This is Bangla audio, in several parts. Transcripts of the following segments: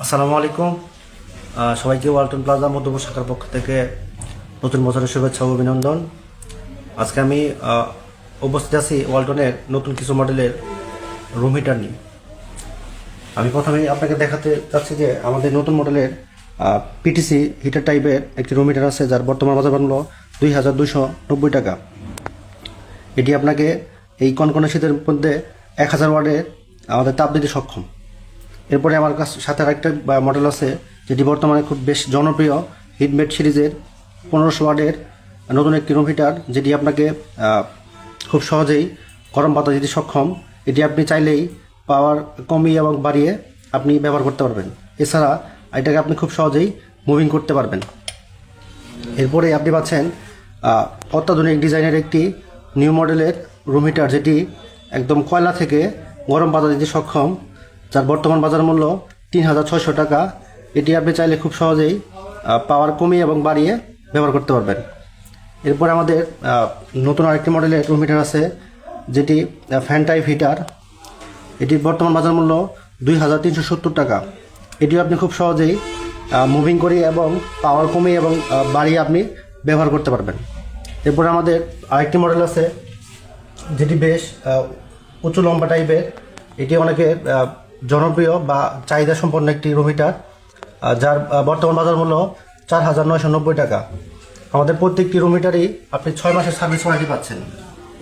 আসসালামু আলাইকুম। সবাইকে ওয়ালটন প্লাজা মধ্যপুর শাখার পক্ষ থেকে নতুন বছরের শুভেচ্ছা ও অভিনন্দন। আজকে আমি উপস্থিত আছি ওয়ালটনের নতুন কিছু মডেলের রুম হিটার নিয়ে। আমি প্রথমে আপনাকে দেখাতে চাচ্ছি যে আমাদের নতুন মডেলের পিটিসি হিটার টাইপের একটি রুম হিটার আছে, যার বর্তমান বাজার মূল্য 2290 টাকা। এটি আপনাকে এই কনকনে শীতের মধ্যে 1000 ওয়াটের আমাদের তাপ দিতে সক্ষম। এরপরে আমার সাথে আরেকটা মডেল আছে, যেটি বর্তমানে খুব বেশ জনপ্রিয় হিটমেট সিরিজের 1500 ওয়াটের নতুন একটি রুম হিটার, যেটি আপনাকে খুব সহজেই গরম বাতাস দিতে সক্ষম। এটি আপনি চাইলেই পাওয়ার কমিয়ে এবং বাড়িয়ে আপনি ব্যবহার করতে পারবেন। এছাড়া এটাকে আপনি খুব সহজেই মুভিং করতে পারবেন। এরপরে আপনি পাচ্ছেন অত্যাধুনিক ডিজাইনের একটি নিউ মডেলের রুম হিটার, যেটি একদম কয়লা থেকে গরম বাতাস দিতে সক্ষম, যার বর্তমান বাজার মূল্য 3600 টাকা। এটি আপনি চাইলে খুব সহজেই পাওয়ার কমিয়ে এবং বাড়িয়ে ব্যবহার করতে পারবেন। এরপর আমাদের নতুন আরেকটি মডেলের রুম হিটার আছে, যেটি ফ্যান টাইপ হিটার। এটির বর্তমান বাজার মূল্য 2370 টাকা। এটিও আপনি খুব সহজেই মুভিং করিয়ে এবং পাওয়ার কমিয়ে এবং বাড়িয়ে আপনি ব্যবহার করতে পারবেন। এরপর আমাদের আরেকটি মডেল আছে, যেটি বেশ উঁচু লম্বা টাইপের। এটি অনেকের জনপ্রিয় বা চাহিদা সম্পন্ন একটি রুম হিটার, যার বর্তমান বাজার মূল্য 4990 টাকা। আমাদের প্রত্যেকটি রুম হিটারই আপনি 6 মাসের সার্ভিস ওয়ারেন্টি পাচ্ছেন।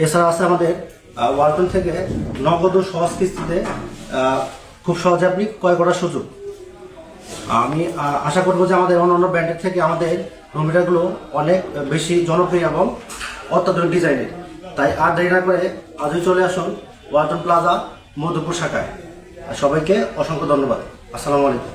এছাড়া আছে আমাদের ওয়ালটন থেকে নগদ ও সহজ কিস্তিতে খুব সহজে আপনি ক্রয় করার সুযোগ। আমি আশা করবো যে আমাদের অন্যান্য ব্র্যান্ডের থেকে আমাদের রুম হিটারগুলো অনেক বেশি জনপ্রিয় এবং অত্যাধুনিক ডিজাইনের। তাই আর দেরি না করে আজই চলে আসুন ওয়ালটন প্লাজা মধ্যপুর শাখায়। সবাইকে অসংখ্য ধন্যবাদ। আসসালামু আলাইকুম।